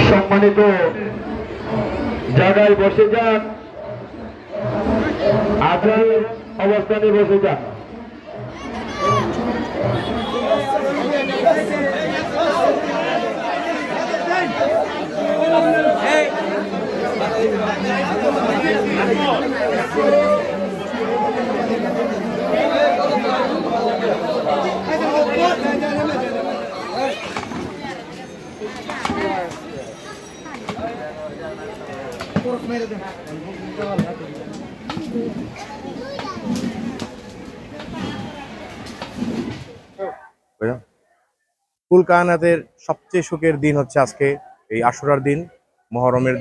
সম্মানিত জায়গায় বসে যান, আজান অবস্থানে বসে যান। কুল কায়নাতের সবচেয়ে সুখের দিন হচ্ছে আজকে এই আশুরার দিন, মুহররমের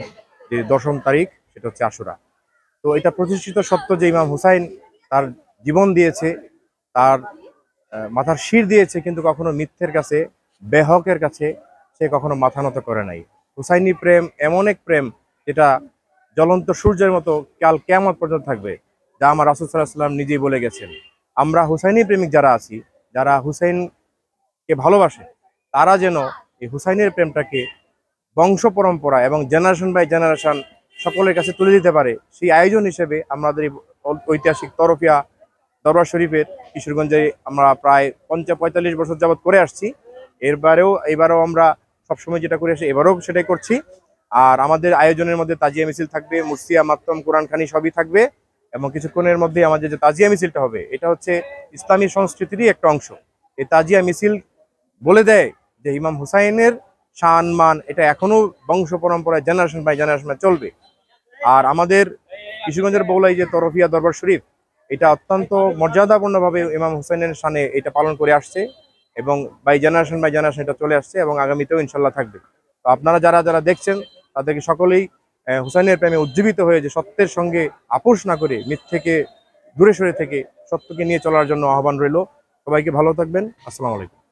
যে 10ম তারিখ, সেটা হচ্ছে আশুরা। তো এটা প্রতিষ্ঠিত সত্য যে ইমাম হুসাইন তার জীবন দিয়েছে, তার মাথার শির দিয়েছে, কিন্তু কখনো মিথ্যের কাছে, বেহকের কাছে সে কখনো মাথা নত করে নাই। হুসাইনি প্রেম এমন এক প্রেম যেটা জ্বলন্ত সূর্যের মতো কাল কিয়ামত পর্যন্ত থাকবে, যা আমার রাসূল সাল্লাল্লাহু আলাইহি ওয়াসাল্লাম নিজেই বলে গেছেন। আমরা হুসাইনি প্রেমিক যারা আছি, যারা হুসাইনকে ভালোবাসে, তারা যেন এই হুসাইনের প্রেমটাকে বংশ পরম্পরা এবং জেনারেশন বাই জেনারেশন সকলের কাছে তুলে দিতে পারে, সেই আয়োজন হিসেবে আমাদের ঐতিহাসিক তরফিয়া দরবার শরীফের কিশোরগঞ্জে আমরা প্রায় 45 বছর যাবৎ করে আসছি। এবারেও আমরা সবসময় যেটা করে আসি, এবারেও সেটাই করছি। আর আমাদের আয়োজনের মধ্যে তাজিয়া মিছিল থাকবে, মুর্সিয়া, মাতম, কোরআনখানি সবই থাকবে, এবং কিছুক্ষণের মধ্যে আমাদের যে তাজিয়া মিছিলটা হবে, এটা হচ্ছে ইসলামী সংস্কৃতিরই একটা অংশ। এই তাজিয়া মিছিল বলে দেয় যে ইমাম হুসাইনের শান মান এটা এখনো বংশ পরম্পরায় জেনারেশন বাই জেনারেশন চলবে। আর আমাদের কিশোরগঞ্জের বগুলাই যে তরফিয়া দরবার শরীফ, এটা অত্যন্ত মর্যাদাপূর্ণভাবে ইমাম হুসাইনের শানে এটা পালন করে আসছে, এবং বাই জেনারেশন এটা চলে আসছে, এবং আগামীতেও ইনশাল্লাহ থাকবে। তো আপনারা যারা যারা দেখছেন, তাদেরকে সকলেই হুসাইনের প্রেমে উজ্জীবিত হয়ে যে সত্যের সঙ্গে আপোষ না করে মিথ্যেকে দূরে সরে থেকে সত্যকে নিয়ে চলার জন্য আহ্বান রইল। সবাইকে ভালো থাকবেন। আসসালামু আলাইকুম।